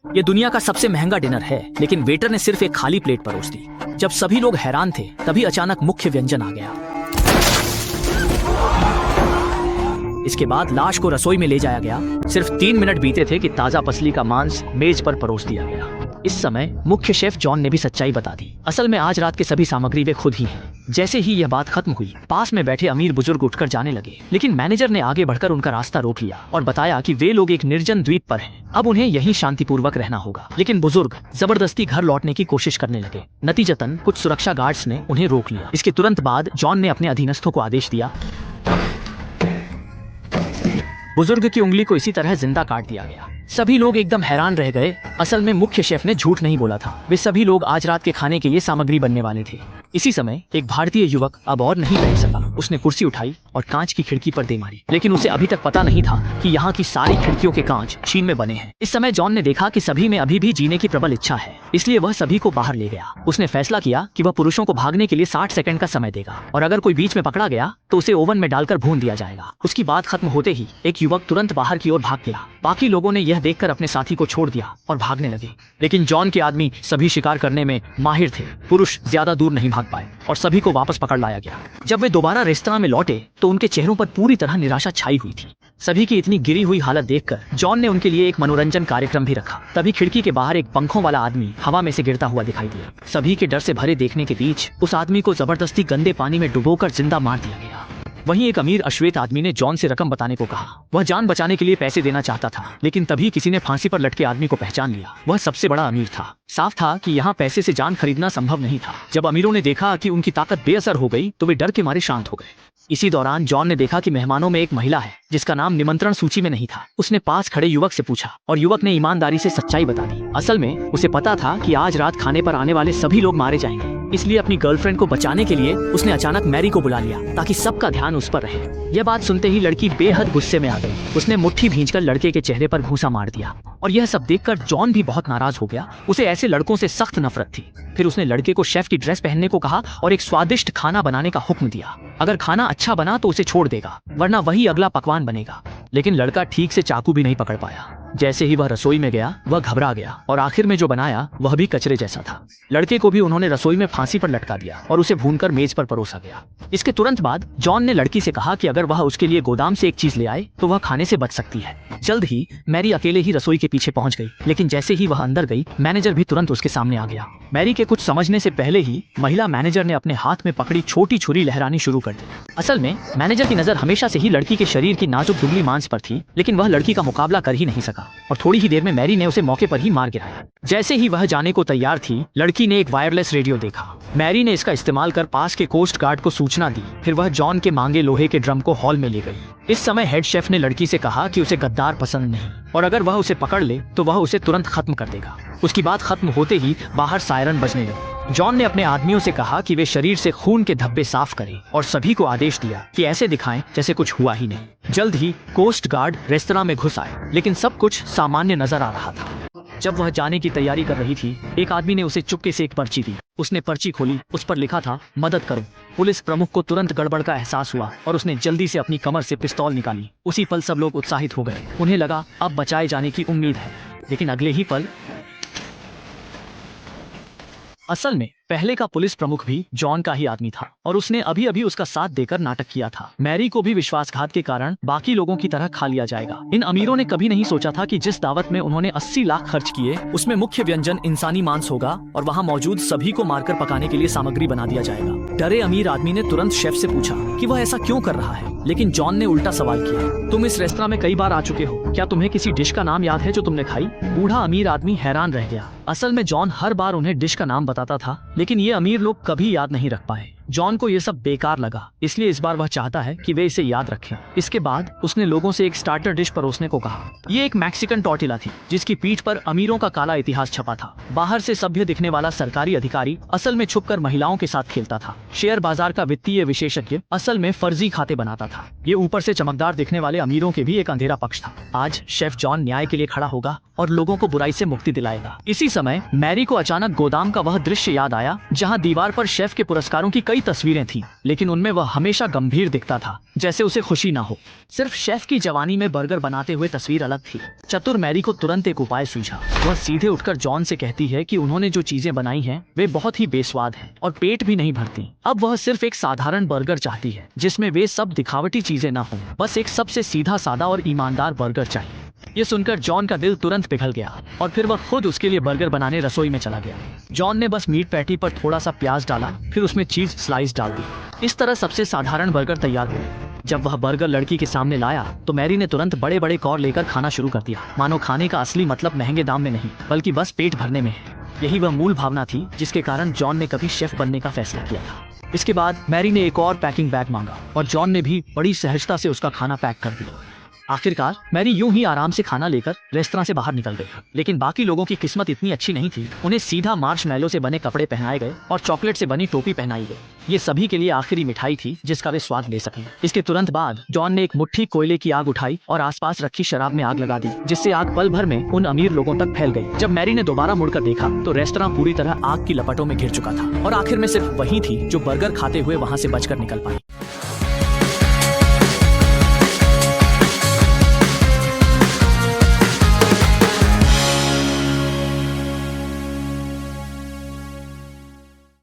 ये दुनिया का सबसे महंगा डिनर है, लेकिन वेटर ने सिर्फ एक खाली प्लेट परोस दी। जब सभी लोग हैरान थे, तभी अचानक मुख्य व्यंजन आ गया। इसके बाद लाश को रसोई में ले जाया गया। सिर्फ 3 मिनट बीते थे कि ताजा पसली का मांस मेज पर परोस दिया गया। इस समय मुख्य शेफ जॉन ने भी सच्चाई बता दी। असल में आज रात के सभी सामग्री वे खुद ही हैं। जैसे ही यह बात खत्म हुई, पास में बैठे अमीर बुजुर्ग उठकर जाने लगे, लेकिन मैनेजर ने आगे बढ़कर उनका रास्ता रोक लिया और बताया कि वे लोग एक निर्जन द्वीप पर हैं। अब उन्हें यहीं शांतिपूर्वक रहना होगा। लेकिन बुजुर्ग जबरदस्ती घर लौटने की कोशिश करने लगे। नतीजतन कुछ सुरक्षा गार्ड्स ने उन्हें रोक लिया। इसके तुरंत बाद जॉन ने अपने अधीनस्थों को आदेश दिया। बुजुर्ग की उंगली को इसी तरह जिंदा काट दिया गया। सभी लोग एकदम हैरान रह गए। असल में मुख्य शेफ ने झूठ नहीं बोला था। वे सभी लोग आज रात के खाने के लिए सामग्री बनने वाले थे। इसी समय एक भारतीय युवक अब और नहीं बैठ सका। उसने कुर्सी उठाई और कांच की खिड़की पर दे मारी, लेकिन उसे अभी तक पता नहीं था कि यहाँ की सारी खिड़कियों के कांच चीन में बने हैं। इस समय जॉन ने देखा कि सभी में अभी भी जीने की प्रबल इच्छा है, इसलिए वह सभी को बाहर ले गया। उसने फैसला किया कि वह पुरुषों को भागने के लिए 60 सेकंड का समय देगा, और अगर कोई बीच में पकड़ा गया तो उसे ओवन में डालकर भून दिया जाएगा। उसकी बात खत्म होते ही एक युवक तुरंत बाहर की ओर भाग गया। बाकी लोगों ने यह देखकर अपने साथी को छोड़ दिया और भागने लगे, लेकिन जॉन के आदमी सभी शिकार करने में माहिर थे। पुरुष ज्यादा दूर नहीं भाग पाए और सभी को वापस पकड़ लाया गया। जब वे दोबारा रेस्तरां में लौटे तो उनके चेहरों पर पूरी तरह निराशा छाई हुई थी। सभी की इतनी गिरी हुई हालत देखकर जॉन ने उनके लिए एक मनोरंजन कार्यक्रम भी रखा। तभी खिड़की के बाहर एक पंखों वाला आदमी हवा में से गिरता हुआ दिखाई दिया। सभी के डर से भरे देखने के बीच उस आदमी को जबरदस्ती गंदे पानी में डुबोकर जिंदा मार दिया गया। वहीं एक अमीर अश्वेत आदमी ने जॉन से रकम बताने को कहा। वह जान बचाने के लिए पैसे देना चाहता था, लेकिन तभी किसी ने फांसी पर लटके आदमी को पहचान लिया। वह सबसे बड़ा अमीर था। साफ था कि यहाँ पैसे से जान खरीदना संभव नहीं था। जब अमीरों ने देखा कि उनकी ताकत बेअसर हो गई तो वे डर के मारे शांत हो गए। इसी दौरान जॉन ने देखा कि मेहमानों में एक महिला है जिसका नाम निमंत्रण सूची में नहीं था। उसने पास खड़े युवक से पूछा और युवक ने ईमानदारी से सच्चाई बता दी। असल में उसे पता था कि आज रात खाने पर आने वाले सभी लोग मारे जाएंगे, इसलिए अपनी गर्लफ्रेंड को बचाने के लिए उसने अचानक मैरी को बुला लिया ताकि सबका ध्यान उस पर रहे। यह बात सुनते ही लड़की बेहद गुस्से में आ गई। उसने मुट्ठी भींचकर लड़के के चेहरे पर घूंसा मार दिया, और यह सब देखकर जॉन भी बहुत नाराज हो गया। उसे ऐसे लड़कों से सख्त नफरत थी। फिर उसने लड़के को शेफ की ड्रेस पहनने को कहा और एक स्वादिष्ट खाना बनाने का हुक्म दिया। अगर खाना अच्छा बना तो उसे छोड़ देगा, वरना वही अगला पकवान बनेगा। लेकिन लड़का ठीक से चाकू भी नहीं पकड़ पाया। जैसे ही वह रसोई में गया, वह घबरा गया और आखिर में जो बनाया वह भी कचरे जैसा था। लड़के को भी उन्होंने रसोई में फांसी पर लटका दिया और उसे भूनकर मेज पर परोसा गया। इसके तुरंत बाद जॉन ने लड़की से कहा कि अगर वह उसके लिए गोदाम से एक चीज ले आए तो वह खाने से बच सकती है। जल्द ही मैरी अकेले ही रसोई के पीछे पहुंच गई, लेकिन जैसे ही वह अंदर गई, मैनेजर भी तुरंत उसके सामने आ गया। मैरी के कुछ समझने से पहले ही महिला मैनेजर ने अपने हाथ में पकड़ी छोटी छुरी लहरानी शुरू कर दी। असल में मैनेजर की नजर हमेशा से ही लड़की के शरीर की नाजुक दुबली मांस पर थी, लेकिन वह लड़की का मुकाबला कर ही नहीं सका और थोड़ी ही देर में मैरी ने उसे मौके पर ही मार गिराया। जैसे ही वह जाने को तैयार थी, लड़की ने एक वायरलेस रेडियो देखा। मैरी ने इसका इस्तेमाल कर पास के कोस्ट गार्ड को सूचना दी। फिर वह जॉन के मांगे लोहे के ड्रम को हॉल में ले गई। इस समय हेड शेफ ने लड़की से कहा कि उसे गद्दार पसंद नहीं, और अगर वह उसे पकड़ ले तो वह उसे तुरंत खत्म कर देगा। उसकी बात खत्म होते ही बाहर सायरन बजने लगी। जॉन ने अपने आदमियों से कहा कि वे शरीर से खून के धब्बे साफ करें और सभी को आदेश दिया कि ऐसे दिखाएं जैसे कुछ हुआ ही नहीं। जल्द ही कोस्ट गार्ड रेस्तरां में घुस आए, लेकिन सब कुछ सामान्य नजर आ रहा था। जब वह जाने की तैयारी कर रही थी, एक आदमी ने उसे चुपके से एक पर्ची दी। उसने पर्ची खोली, उस पर लिखा था, मदद करो। पुलिस प्रमुख को तुरंत गड़बड़ का एहसास हुआ और उसने जल्दी से अपनी कमर से पिस्तौल निकाली। उसी पल सब लोग उत्साहित हो गए। उन्हें लगा अब बचाए जाने की उम्मीद है, लेकिन अगले ही पल असल में पहले का पुलिस प्रमुख भी जॉन का ही आदमी था और उसने अभी अभी उसका साथ देकर नाटक किया था। मैरी को भी विश्वासघात के कारण बाकी लोगों की तरह खा लिया जाएगा। इन अमीरों ने कभी नहीं सोचा था कि जिस दावत में उन्होंने 80 लाख खर्च किए, उसमें मुख्य व्यंजन इंसानी मांस होगा और वहाँ मौजूद सभी को मारकर पकाने के लिए सामग्री बना दिया जाएगा। डरे अमीर आदमी ने तुरंत शेफ से पूछा कि वह ऐसा क्यों कर रहा है, लेकिन जॉन ने उल्टा सवाल किया, तुम इस रेस्तरां में कई बार आ चुके हो, क्या तुम्हें किसी डिश का नाम याद है जो तुमने खाई? बूढ़ा अमीर आदमी हैरान रह गया। असल में जॉन हर बार उन्हें डिश का नाम बताता था, लेकिन ये अमीर लोग कभी याद नहीं रख पाए। जॉन को ये सब बेकार लगा, इसलिए इस बार वह चाहता है कि वे इसे याद रखें। इसके बाद उसने लोगों से एक स्टार्टर डिश परोसने को कहा। ये एक मैक्सिकन टॉर्टिला थी, जिसकी पीठ पर अमीरों का काला इतिहास छपा था। बाहर से सभ्य दिखने वाला सरकारी अधिकारी असल में छुपकर महिलाओं के साथ खेलता था। शेयर बाजार का वित्तीय विशेषज्ञ असल में फर्जी खाते बनाता था। ये ऊपर से चमकदार दिखने वाले अमीरों के भी एक अंधेरा पक्ष था। आज शेफ जॉन न्याय के लिए खड़ा होगा और लोगों को बुराई से मुक्ति दिलाएगा। इसी समय मैरी को अचानक गोदाम का वह दृश्य याद आया, जहाँ दीवार पर शेफ के पुरस्कारों की कई कई तस्वीरें थीं, लेकिन उनमें वह हमेशा गंभीर दिखता था, जैसे उसे खुशी ना हो। सिर्फ शेफ की जवानी में बर्गर बनाते हुए तस्वीर अलग थी। चतुर मैरी को तुरंत एक उपाय सूझा। वह सीधे उठकर जॉन से कहती है कि उन्होंने जो चीजें बनाई हैं वे बहुत ही बेस्वाद हैं और पेट भी नहीं भरती। अब वह सिर्फ एक साधारण बर्गर चाहती है जिसमें वे सब दिखावटी चीजें ना हों, बस एक सबसे सीधा सादा और ईमानदार बर्गर चाहिए। ये सुनकर जॉन का दिल तुरंत पिघल गया और फिर वह खुद उसके लिए बर्गर बनाने रसोई में चला गया। जॉन ने बस मीट पैटी पर थोड़ा सा प्याज डाला, फिर उसमें चीज स्लाइस डाल दी। इस तरह सबसे साधारण बर्गर तैयार हुआ। जब वह बर्गर लड़की के सामने लाया तो मैरी ने तुरंत बड़े बड़े कौर लेकर खाना शुरू कर दिया, मानो खाने का असली मतलब महंगे दाम में नहीं बल्कि बस पेट भरने में है। यही वह मूल भावना थी जिसके कारण जॉन ने कभी शेफ बनने का फैसला किया था। इसके बाद मैरी ने एक और पैकिंग बैग मांगा और जॉन ने भी बड़ी सहजता से उसका खाना पैक कर दिया। आखिरकार मैरी यूं ही आराम से खाना लेकर रेस्तरां से बाहर निकल गई। लेकिन बाकी लोगों की किस्मत इतनी अच्छी नहीं थी। उन्हें सीधा मार्शमैलो से बने कपड़े पहनाए गए और चॉकलेट से बनी टोपी पहनाई गई। ये सभी के लिए आखिरी मिठाई थी जिसका वे स्वाद ले सकें। इसके तुरंत बाद जॉन ने एक मुट्ठी कोयले की आग उठाई और आसपास रखी शराब में आग लगा दी, जिससे आग पल भर में उन अमीर लोगों तक फैल गई। जब मैरी ने दोबारा मुड़कर देखा तो रेस्तरां पूरी तरह आग की लपटों में घिर चुका था और आखिर में सिर्फ वही थी जो बर्गर खाते हुए वहां से बचकर निकल पाई।